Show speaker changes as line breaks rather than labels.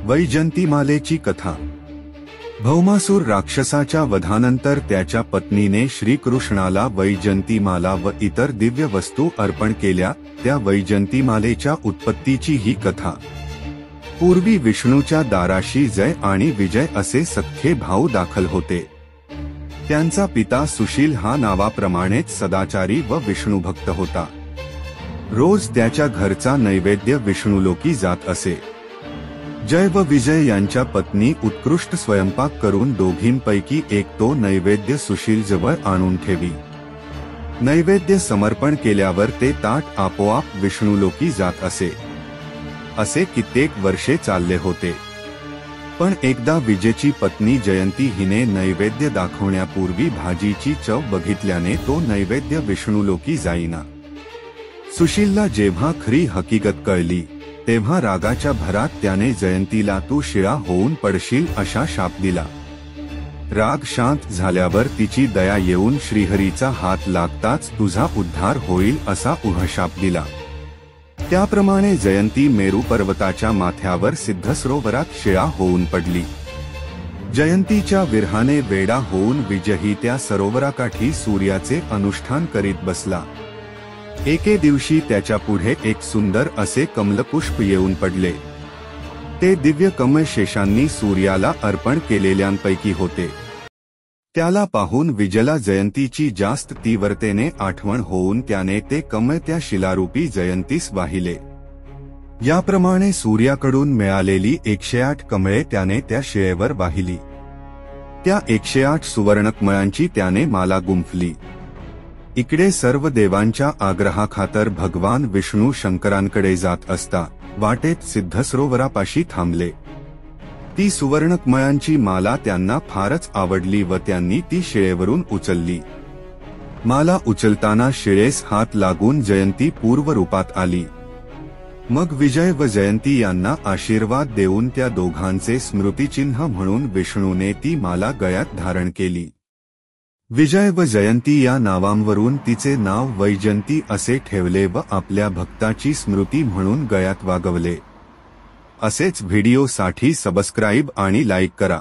वैजंतीमालेची कथा। भौमासूर राक्षसाच्या वधानंतर त्याच्या पत्नीने श्रीकृष्णाला वैजंतीमाला व इतर दिव्य वस्तू अर्पण केल्या। त्या वैजंतीमालेच्या उत्पत्तीची ही कथा। पूर्वी विष्णूच्या दाराशी जय आणि विजय असे सख्खे भाऊ दाखल होते। त्यांचा पिता सुशील हा नावाप्रमाणेच सदाचारी व विष्णुभक्त होता। रोज त्याच्या घरचा नैवेद्य विष्णुलोकी जात असे। जय व विजय यांच्या पत्नी उत्कृष्ट स्वयंपाक करून दोघींपैकी एक तो नैवेद्य सुशील जवळ आणून ठेवी। नैवेद्य समर्पण केल्यावर ते ताट आपोआप विष्णुलोकी जात असे। असे कित्येक वर्षे चालले होते। पण एकदा विजयची पत्नी जयंती हिने नैवेद्य दाखवण्यापूर्वी भाजीची चव बघितल्याने तो नैवेद्य विष्णुलोकी जाईना। सुशीलला जेव्हा खरी हकीकत कळली तेव्हा रागाच्या भरात त्याने जयंतीला तू शिळा होऊन पडशील असा शाप दिला। राग शांत झाल्यावर तिची दया येऊन श्रीहरीचा हात लागताच तुझा उद्धार होईल असा उहशाप दिला। त्याप्रमाणे जयंती मेरू पर्वताच्या माथ्यावर सिद्धसरोवरात शिळा होऊन पडली। जयंतीच्या विरहाने वेडा होऊन विजयही त्या सरोवराकाठी सूर्याचे अनुष्ठान करीत बसला। एके दिवशी त्याच्या पुढे एक सुंदर असे कमलपुष्प येऊन पडले। ते दिव्य कमळ शेषांनी सूर्याला अर्पण केलेल्यांपैकी होते। त्याला पाहून विजयला जयंतीची जास्त तीव्रतेने आठवण होऊन त्याने ते कमळ त्या शिलारूपी जयंतीस वाहिले। याप्रमाणे सूर्याकडून मिळालेली 108 कमळे त्याने त्या शिळेवर वाहिली। त्या 108 सुवर्णकमळांची त्याने माला गुंफली। इकडे सर्व देवांच्या आग्रहाखातर भगवान विष्णू शंकरांकडे जात असता वाटेत सिद्धसरोवरापाशी थांबले। ती सुवर्णकमळांची माला त्यांना फारच आवडली व त्यांनी ती शिळेवरून उचलली। माला उचलताना शिळेस हात लागून जयंती पूर्वरूपात आली। मग विजय व जयंती यांना आशीर्वाद देऊन त्या दोघांचे स्मृतिचिन्ह म्हणून विष्णूने ती माला गळ्यात धारण केली। विजय व जयंती या नावांवरून तिचे नाव वैजंती असे ठेवले व आपल्या भक्ताची स्मृती म्हणून गळ्यात वागवले। असेच व्हिडिओसाठी सबस्क्राईब आणि लाईक करा।